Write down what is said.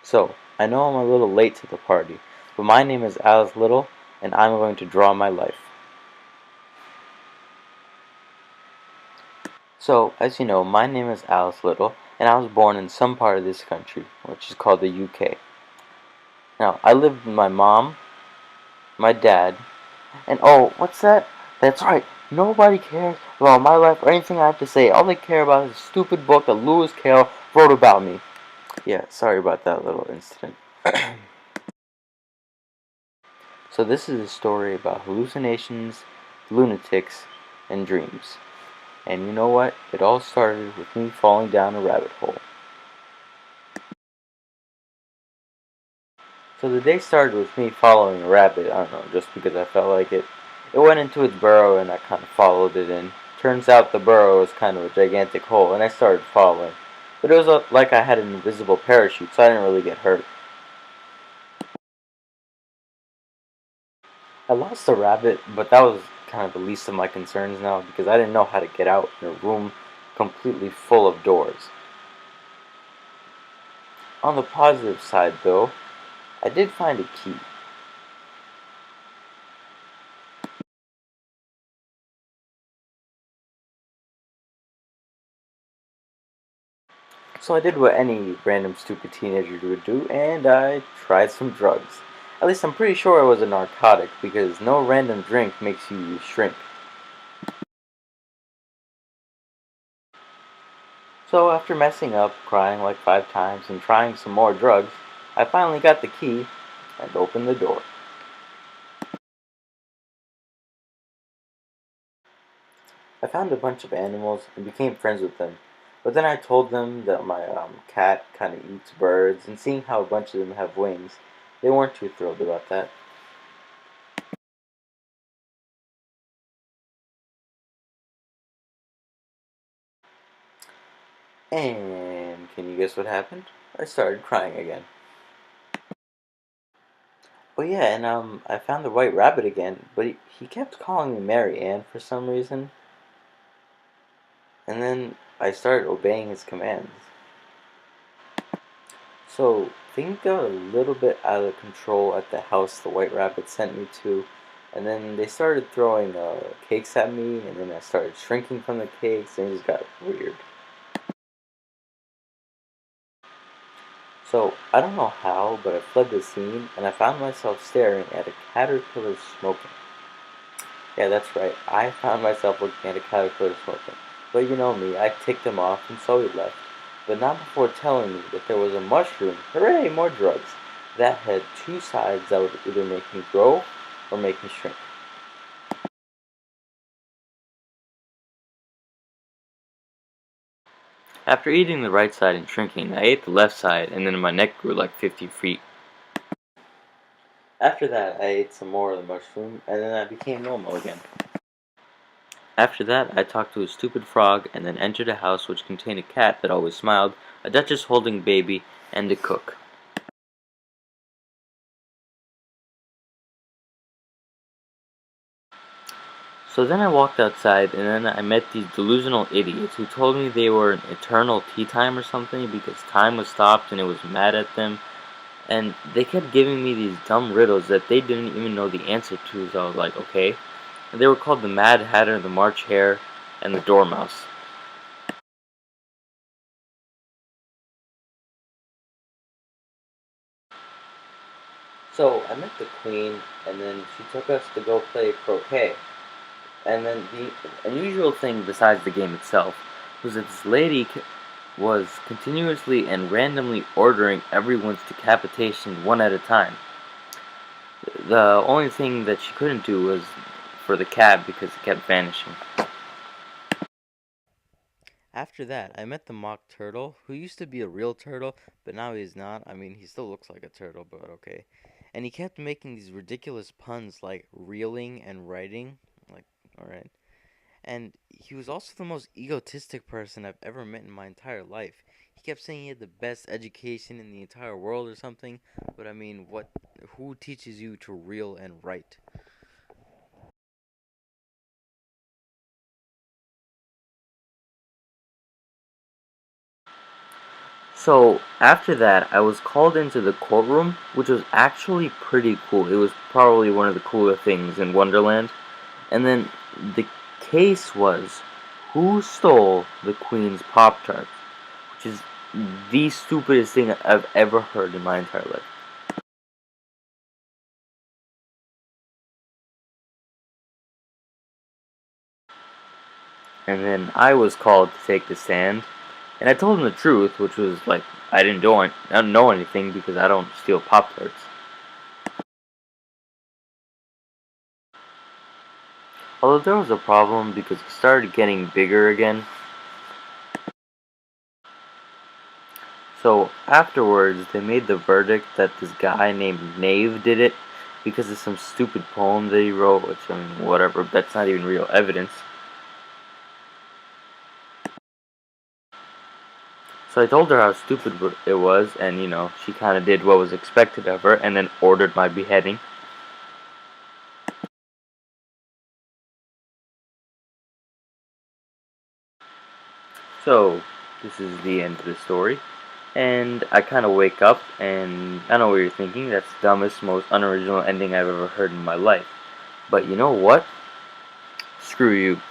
So, I know I'm a little late to the party, but my name is Alice Little, and I'm going to draw my life. So, as you know, my name is Alice Little, and I was born in some part of this country, which is called the UK. Now, I live with my mom, my dad, and oh, what's that? That's right, nobody cares about my life or anything I have to say. All they care about is a stupid book that Lewis Carroll wrote about me. Yeah, sorry about that little incident. So this is a story about hallucinations, lunatics, and dreams. And you know what? It all started with me falling down a rabbit hole. So the day started with me following a rabbit, I don't know, just because I felt like it. It went into its burrow and I kind of followed it in. Turns out the burrow was kind of a gigantic hole and I started following. But it was like I had an invisible parachute, so I didn't really get hurt. I lost the rabbit, but that was kind of the least of my concerns now because I didn't know how to get out in a room completely full of doors. On the positive side, though, I did find a key. So I did what any random stupid teenager would do, and I tried some drugs. At least I'm pretty sure it was a narcotic because no random drink makes you shrink. So after messing up, crying like 5 times, and trying some more drugs, I finally got the key and opened the door. I found a bunch of animals and became friends with them. But then I told them that my cat kind of eats birds, and seeing how a bunch of them have wings, they weren't too thrilled about that. And can you guess what happened? I started crying again. Oh yeah, and I found the white rabbit again, but he kept calling me Mary Ann for some reason, and then I started obeying his commands. So things got a little bit out of control at the house the white rabbit sent me to, and then they started throwing cakes at me, and then I started shrinking from the cakes, and it just got weird. So I don't know how, but I fled the scene, and I found myself staring at a caterpillar smoking. Yeah, that's right. I found myself looking at a caterpillar smoking. But you know me, I ticked him off, and so he left. But not before telling me that there was a mushroom, hooray, more drugs, that had two sides that would either make me grow or make me shrink. After eating the right side and shrinking, I ate the left side, and then my neck grew like 50 feet. After that, I ate some more of the mushroom, and then I became normal again. After that, I talked to a stupid frog, and then entered a house which contained a cat that always smiled, a duchess holding baby, and a cook. So then I walked outside, and then I met these delusional idiots who told me they were an eternal tea time or something because time was stopped and it was mad at them. And they kept giving me these dumb riddles that they didn't even know the answer to, so I was like, okay. And they were called the Mad Hatter, the March Hare, and the Dormouse. So I met the queen, and then she took us to go play croquet. And then the unusual thing, besides the game itself, was that this lady was continuously and randomly ordering everyone's decapitation one at a time. The only thing that she couldn't do was for the cat because it kept vanishing. After that, I met the mock turtle, who used to be a real turtle, but now he's not. I mean, he still looks like a turtle, but okay. And he kept making these ridiculous puns like reeling and writing. Like, alright. And he was also the most egotistic person I've ever met in my entire life. He kept saying he had the best education in the entire world or something, but I mean, what? Who teaches you to reel and write? So after that, I was called into the courtroom, which was actually pretty cool. It was probably one of the cooler things in Wonderland. And then the case was who stole the Queen's Pop Tarts, which is the stupidest thing I've ever heard in my entire life. And then I was called to take the stand, and I told him the truth, which was like I don't know anything because I don't steal Pop Tarts. Although there was a problem because it started getting bigger again. So afterwards, they made the verdict that this guy named Nave did it because of some stupid poem that he wrote, which, I mean, whatever, that's not even real evidence. So I told her how stupid it was, and she kind of did what was expected of her, and then ordered my beheading. So this is the end of the story, and I kind of wake up, and I know what you're thinking, that's the dumbest, most unoriginal ending I've ever heard in my life. But you know what? Screw you.